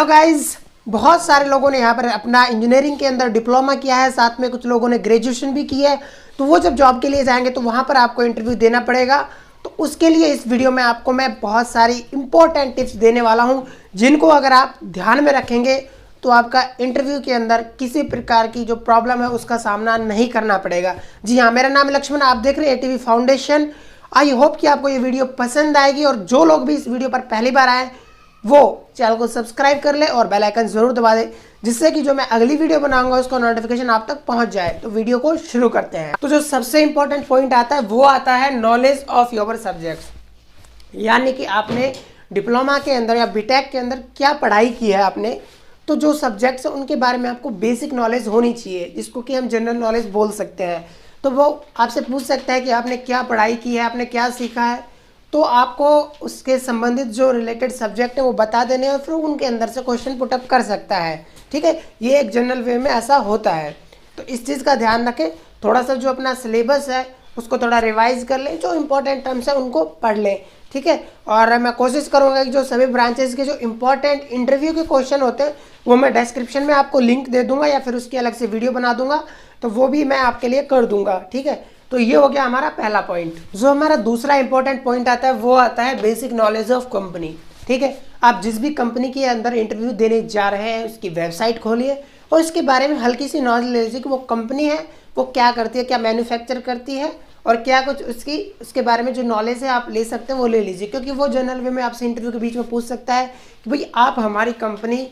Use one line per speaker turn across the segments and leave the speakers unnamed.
Hello guys, बहुत सारे लोगों ने यहाँ पर अपना इंजीनियरिंग के अंदर डिप्लोमा किया है, साथ में कुछ लोगों ने ग्रेजुएशन भी की है। तो वो जब जॉब के लिए जाएंगे तो वहाँ पर आपको इंटरव्यू देना पड़ेगा। तो उसके लिए इस वीडियो में आपको मैं बहुत सारी इंपॉर्टेंट टिप्स देने वाला हूँ, जिनको अगर आप ध्यान में रखेंगे तो आपका इंटरव्यू के अंदर किसी प्रकार की जो प्रॉब्लम है उसका सामना नहीं करना पड़ेगा। जी हाँ, मेरा नाम है लक्ष्मण, आप देख रहे हैं एटीवी फाउंडेशन। आई होप कि आपको ये वीडियो पसंद आएगी, और जो लोग भी इस वीडियो पर पहली बार आए वो चैनल को सब्सक्राइब कर ले और बेल आइकन जरूर दबा दे, जिससे कि जो मैं अगली वीडियो बनाऊंगा उसका नोटिफिकेशन आप तक पहुंच जाए। तो वीडियो को शुरू करते हैं। तो जो सबसे इंपॉर्टेंट पॉइंट आता है वो आता है नॉलेज ऑफ योर सब्जेक्ट्स, यानी कि आपने डिप्लोमा के अंदर या बीटेक के अंदर क्या पढ़ाई की है आपने। तो जो सब्जेक्ट्स हैं उनके बारे में आपको बेसिक नॉलेज होनी चाहिए, जिसको कि हम जनरल नॉलेज बोल सकते हैं। तो वो आपसे पूछ सकता है कि आपने क्या पढ़ाई की है, आपने क्या सीखा है, तो आपको उसके संबंधित जो रिलेटेड सब्जेक्ट है वो बता देने और फिर उनके अंदर से क्वेश्चन पुटअप कर सकता है। ठीक है, ये एक जनरल वे में ऐसा होता है। तो इस चीज़ का ध्यान रखें, थोड़ा सा जो अपना सिलेबस है उसको थोड़ा रिवाइज कर लें, जो इंपॉर्टेंट टर्म्स है उनको पढ़ लें। ठीक है, और मैं कोशिश करूंगा कि जो सभी ब्रांचेस के जो इंपॉर्टेंट इंटरव्यू के क्वेश्चन होते हैं वो मैं डिस्क्रिप्शन में आपको लिंक दे दूंगा, या फिर उसकी अलग से वीडियो बना दूंगा, तो वो भी मैं आपके लिए कर दूंगा। ठीक है, तो ये हो गया हमारा पहला पॉइंट। जो हमारा दूसरा इंपॉर्टेंट पॉइंट आता है वो आता है बेसिक नॉलेज ऑफ कंपनी। ठीक है, आप जिस भी कंपनी के अंदर इंटरव्यू देने जा रहे हैं उसकी वेबसाइट खोलिए और इसके बारे में हल्की सी नॉलेज ले लीजिए कि वो कंपनी है वो क्या करती है, क्या मैन्युफैक्चर करती है, और क्या कुछ उसके बारे में जो नॉलेज है आप ले सकते हैं वो ले लीजिए। क्योंकि वो जनरल वे में आपसे इंटरव्यू के बीच में पूछ सकता है कि भाई आप हमारी कंपनी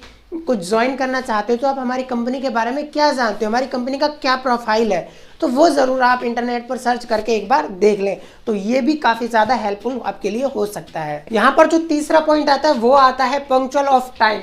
को ज्वाइन करना चाहते हो तो आप हमारी कंपनी के बारे में क्या जानते हो, हमारी कंपनी का क्या प्रोफाइल है। तो वो ज़रूर आप इंटरनेट पर सर्च करके एक बार देख लें, तो ये भी काफ़ी ज़्यादा हेल्पफुल आपके लिए हो सकता है। यहाँ पर जो तीसरा पॉइंट आता है वो आता है पंक्चुअल ऑफ टाइम,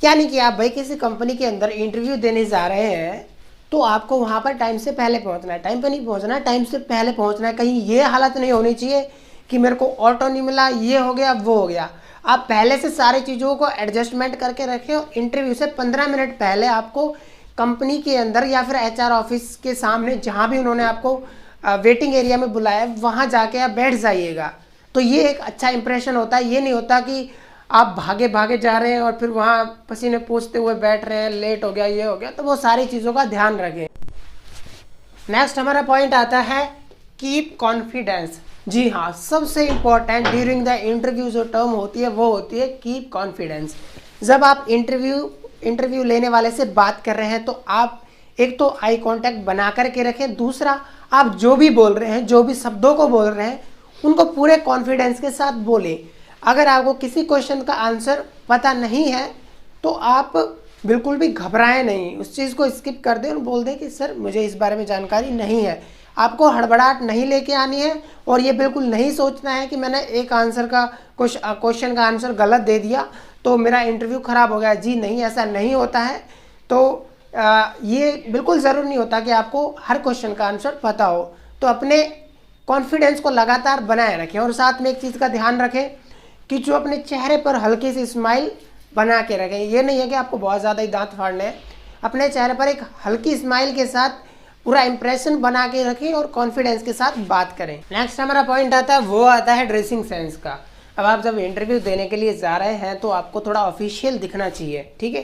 यानी कि आप भाई किसी कंपनी के अंदर इंटरव्यू देने जा रहे हैं तो आपको वहाँ पर टाइम से पहले पहुँचना है। टाइम पर नहीं पहुँचना है, टाइम से पहले पहुँचना है। कहीं ये हालत नहीं होनी चाहिए कि मेरे को ऑटो नहीं मिला, ये हो गया वो हो गया। आप पहले से सारी चीज़ों को एडजस्टमेंट करके रखें और इंटरव्यू से 15 मिनट पहले आपको कंपनी के अंदर या फिर एचआर ऑफिस के सामने जहाँ भी उन्होंने आपको वेटिंग एरिया में बुलाया वहाँ जाके आप बैठ जाइएगा। तो ये एक अच्छा इंप्रेशन होता है। ये नहीं होता कि आप भागे भागे जा रहे हैं और फिर वहाँ पसीने पोंछते हुए बैठ रहे हैं, लेट हो गया, ये हो गया। तो वो सारी चीज़ों का ध्यान रखें। नेक्स्ट हमारा पॉइंट आता है कीप कॉन्फिडेंस। जी हाँ, सबसे इम्पॉर्टेंट ड्यूरिंग द इंटरव्यू जो टर्म होती है वो होती है कीप कॉन्फिडेंस। जब आप इंटरव्यू लेने वाले से बात कर रहे हैं तो आप एक तो आई कांटेक्ट बना करके रखें, दूसरा आप जो भी बोल रहे हैं, जो भी शब्दों को बोल रहे हैं उनको पूरे कॉन्फिडेंस के साथ बोलें। अगर आपको किसी क्वेश्चन का आंसर पता नहीं है तो आप बिल्कुल भी घबराएं नहीं, उस चीज़ को स्किप कर दें और बोल दें कि सर मुझे इस बारे में जानकारी नहीं है। आपको हड़बड़ाहट नहीं लेके आनी है और ये बिल्कुल नहीं सोचना है कि मैंने एक आंसर का क्वेश्चन का आंसर गलत दे दिया तो मेरा इंटरव्यू ख़राब हो गया। जी नहीं, ऐसा नहीं होता है। तो ये बिल्कुल ज़रूरी नहीं होता कि आपको हर क्वेश्चन का आंसर पता हो। तो अपने कॉन्फिडेंस को लगातार बनाए रखें और साथ में एक चीज़ का ध्यान रखें कि जो अपने चेहरे पर हल्की सी स्माइल बना के रखें। ये नहीं है कि आपको बहुत ज़्यादा ही दांत फाड़ने हैं, अपने चेहरे पर एक हल्की स्माइल के साथ पूरा इंप्रेशन बना के रखें और कॉन्फिडेंस के साथ बात करें। नेक्स्ट हमारा पॉइंट आता है वो आता है ड्रेसिंग सेंस का। अब आप जब इंटरव्यू देने के लिए जा रहे हैं तो आपको थोड़ा ऑफिशियल दिखना चाहिए। ठीक है,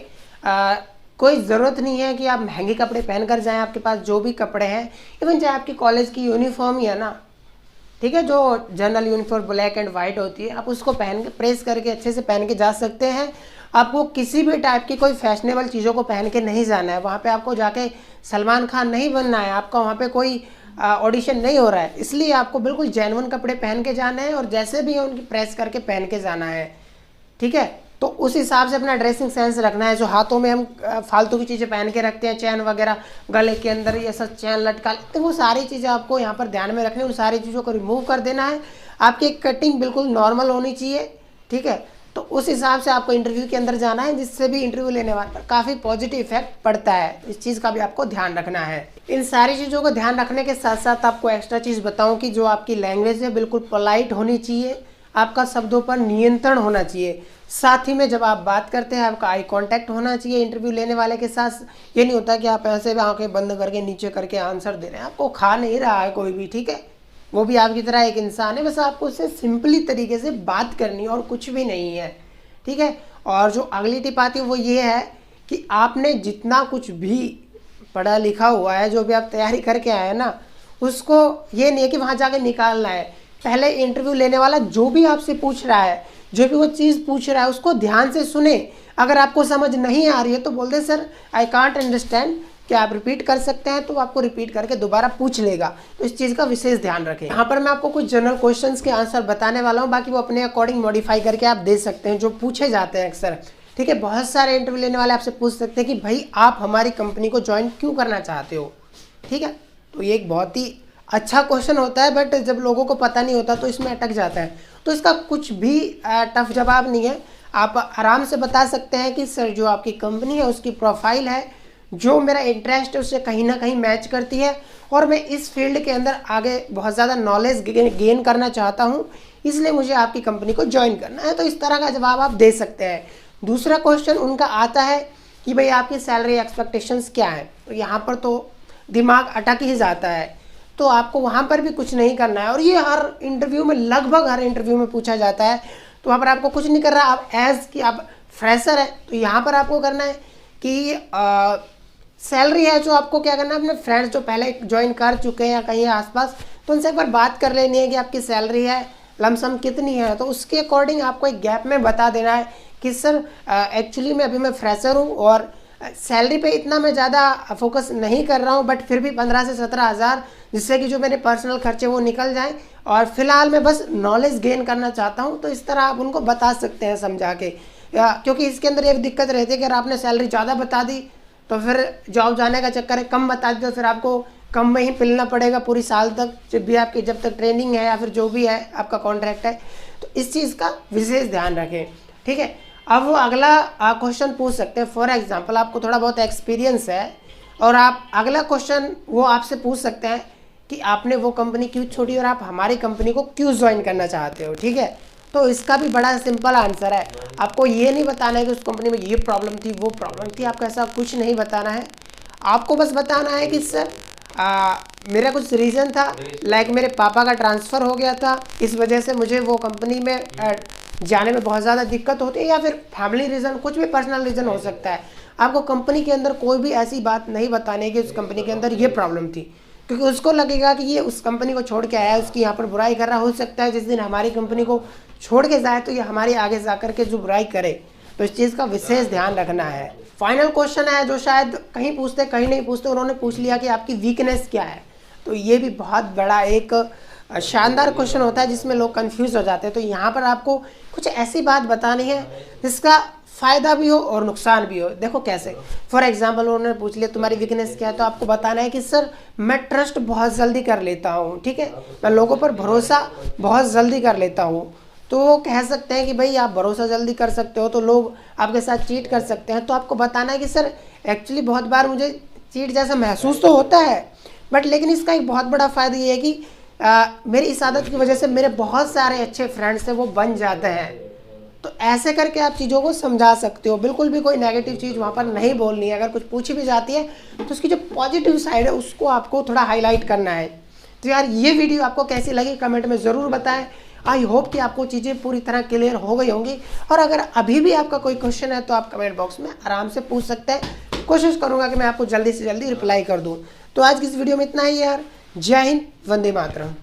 कोई ज़रूरत नहीं है कि आप महंगे कपड़े पहन कर जाएँ। आपके पास जो भी कपड़े हैं, इवन चाहे आपकी कॉलेज की यूनिफॉर्म ही है ना, ठीक है, जो general uniform black and white होती है, आप उसको पहन के प्रेस करके अच्छे से पहन के जा सकते हैं। आपको किसी भी टाइप की कोई फैशनेबल चीज़ों को पहन के नहीं जाना है। वहाँ पे आपको जाके सलमान खान नहीं बनना है, आपका वहाँ पे कोई ऑडिशन नहीं हो रहा है। इसलिए आपको बिल्कुल जेन्युइन कपड़े पहन के जाना है और जैसे भी है उनकी प्रेस करके पहन के जाना है। ठीक है, तो उस हिसाब से अपना ड्रेसिंग सेंस रखना है। जो हाथों में हम फालतू की चीज़ें पहन के रखते हैं, चैन वगैरह, गले के अंदर ये सब चैन लटका, तो वो सारी चीज़ें आपको यहाँ पर ध्यान में रखनी है। उन सारी चीज़ों को रिमूव कर देना है। आपकी कटिंग बिल्कुल नॉर्मल होनी चाहिए। ठीक है, तो उस हिसाब से आपको इंटरव्यू के अंदर जाना है, जिससे भी इंटरव्यू लेने वाले पर काफ़ी पॉजिटिव इफेक्ट पड़ता है। इस चीज़ का भी आपको ध्यान रखना है। इन सारी चीज़ों को ध्यान रखने के साथ साथ आपको एक्स्ट्रा चीज़ बताऊँ कि जो आपकी लैंग्वेज है बिल्कुल पोलाइट होनी चाहिए, आपका शब्दों पर नियंत्रण होना चाहिए। साथ ही में जब आप बात करते हैं आपका आई कांटेक्ट होना चाहिए इंटरव्यू लेने वाले के साथ। ये नहीं होता कि आप ऐसे भी आंखें बंद करके नीचे करके आंसर दे रहे हैं, आपको खा नहीं रहा है कोई भी। ठीक है, वो भी आपकी तरह एक इंसान है, बस आपको उससे सिंपली तरीके से बात करनी है और कुछ भी नहीं है। ठीक है, और जो अगली टिप आती है वो ये है कि आपने जितना कुछ भी पढ़ा लिखा हुआ है, जो भी आप तैयारी करके आए हैं ना, उसको ये नहीं है कि वहाँ जाके निकालना है। पहले इंटरव्यू लेने वाला जो भी आपसे पूछ रहा है, जो भी वो चीज़ पूछ रहा है, उसको ध्यान से सुने। अगर आपको समझ नहीं आ रही है तो बोल दे सर आई कांट अंडरस्टैंड, क्या आप रिपीट कर सकते हैं, तो आपको रिपीट करके दोबारा पूछ लेगा। तो इस चीज़ का विशेष ध्यान रखें। यहाँ पर मैं आपको कुछ जनरल क्वेश्चंस के आंसर बताने वाला हूँ, बाकी वो अपने अकॉर्डिंग मॉडिफाई करके आप दे सकते हैं, जो पूछे जाते हैं अक्सर। ठीक है, बहुत सारे इंटरव्यू लेने वाले आपसे पूछ सकते हैं कि भाई आप हमारी कंपनी को ज्वाइन क्यों करना चाहते हो। ठीक है, तो ये एक बहुत ही अच्छा क्वेश्चन होता है, बट जब लोगों को पता नहीं होता तो इसमें अटक जाता है। तो इसका कुछ भी टफ जवाब नहीं है, आप आराम से बता सकते हैं कि सर जो आपकी कंपनी है उसकी प्रोफाइल है, जो मेरा इंटरेस्ट है उससे कहीं ना कहीं मैच करती है, और मैं इस फील्ड के अंदर आगे बहुत ज़्यादा नॉलेज गेन करना चाहता हूँ, इसलिए मुझे आपकी कंपनी को ज्वाइन करना है। तो इस तरह का जवाब आप दे सकते हैं। दूसरा क्वेश्चन उनका आता है कि भाई आपकी सैलरी एक्सपेक्टेशंस क्या है। तो यहाँ पर तो दिमाग अटक ही जाता है, तो आपको वहाँ पर भी कुछ नहीं करना है, और ये हर इंटरव्यू में, लगभग हर इंटरव्यू में पूछा जाता है। तो वहाँ पर आपको कुछ नहीं कर रहा, आप एज कि आप फ्रेशर है, तो यहाँ पर आपको करना है कि सैलरी है जो आपको क्या करना है, अपने फ्रेंड्स जो पहले ज्वाइन कर चुके हैं या कहीं आसपास, तो उनसे एक बार बात कर लेनी है कि आपकी सैलरी है लमसम कितनी है। तो उसके अकॉर्डिंग आपको एक गैप में बता देना है कि सर एक्चुअली मैं अभी मैं फ्रेशर हूँ और सैलरी पे इतना मैं ज़्यादा फोकस नहीं कर रहा हूँ, बट फिर भी 15 से 17 हज़ार, जिससे कि जो मेरे पर्सनल खर्चे वो निकल जाएं, और फिलहाल मैं बस नॉलेज गेन करना चाहता हूँ। तो इस तरह आप उनको बता सकते हैं समझा के, क्योंकि इसके अंदर एक दिक्कत रहती है कि अगर आपने सैलरी ज़्यादा बता दी तो फिर जॉब जाने का चक्कर है, कम बता दी तो फिर आपको कम में ही पिलना पड़ेगा पूरी साल तक, जब तक ट्रेनिंग है या फिर जो भी है आपका कॉन्ट्रैक्ट है। तो इस चीज़ का विशेष ध्यान रखें। ठीक है, अब वो अगला क्वेश्चन पूछ सकते हैं। फॉर एग्जांपल आपको थोड़ा बहुत एक्सपीरियंस है और आप अगला क्वेश्चन वो आपसे पूछ सकते हैं कि आपने वो कंपनी क्यों छोड़ी और आप हमारी कंपनी को क्यों ज्वाइन करना चाहते हो। ठीक है, तो इसका भी बड़ा सिंपल आंसर है। आपको ये नहीं बताना है कि उस कंपनी में ये प्रॉब्लम थी, वो प्रॉब्लम थी, आपको ऐसा कुछ नहीं बताना है। आपको बस बताना है कि सर मेरा कुछ रीज़न था, लाइक मेरे पापा का ट्रांसफ़र हो गया था, इस वजह से मुझे वो कंपनी में जाने में बहुत ज़्यादा दिक्कत होती है, या फिर फैमिली रीज़न, कुछ भी पर्सनल रीज़न हो सकता है। आपको कंपनी के अंदर कोई भी ऐसी बात नहीं बतानी है कि उस कंपनी के अंदर ये प्रॉब्लम थी, क्योंकि उसको लगेगा कि ये उस कंपनी को छोड़ के आया है, उसकी यहाँ पर बुराई कर रहा। हो सकता है जिस दिन हमारी कंपनी को छोड़ के जाए तो ये हमारी आगे जाकर के जो बुराई करे। तो इस चीज़ का विशेष ध्यान रखना है। फाइनल क्वेश्चन है जो शायद कहीं पूछते कहीं नहीं पूछते, उन्होंने पूछ लिया कि आपकी वीकनेस क्या है। तो ये भी बहुत बड़ा एक शानदार क्वेश्चन होता है जिसमें लोग कंफ्यूज हो जाते हैं। तो यहाँ पर आपको कुछ ऐसी बात बतानी है जिसका फ़ायदा भी हो और नुकसान भी हो। देखो कैसे, फॉर एग्जांपल उन्होंने पूछ लिया तुम्हारी वीकनेस क्या है, तो आपको बताना है कि सर मैं ट्रस्ट बहुत जल्दी कर लेता हूँ। ठीक है, मैं लोगों पर भरोसा बहुत जल्दी कर लेता हूँ। तो वो कह सकते हैं कि भाई आप भरोसा जल्दी कर सकते हो तो लोग आपके साथ चीट कर सकते हैं। तो आपको बताना है कि सर एक्चुअली बहुत बार मुझे चीट जैसा महसूस तो होता है, बट लेकिन इसका एक बहुत बड़ा फ़ायदा ये है कि मेरी इस आदत की वजह से मेरे बहुत सारे अच्छे फ्रेंड्स हैं वो बन जाते हैं। तो ऐसे करके आप चीज़ों को समझा सकते हो। बिल्कुल भी कोई नेगेटिव चीज़ वहाँ पर नहीं बोलनी है। अगर कुछ पूछी भी जाती है तो उसकी जो पॉजिटिव साइड है उसको आपको थोड़ा हाईलाइट करना है। तो यार ये वीडियो आपको कैसी लगी कमेंट में ज़रूर बताएं। आई होप कि आपको चीज़ें पूरी तरह क्लियर हो गई होंगी, और अगर अभी भी आपका कोई क्वेश्चन है तो आप कमेंट बॉक्स में आराम से पूछ सकते हैं। कोशिश करूँगा कि मैं आपको जल्दी से जल्दी रिप्लाई कर दूँ। तो आज की इस वीडियो में इतना ही यार। जय हिंद, वंदे मातरम।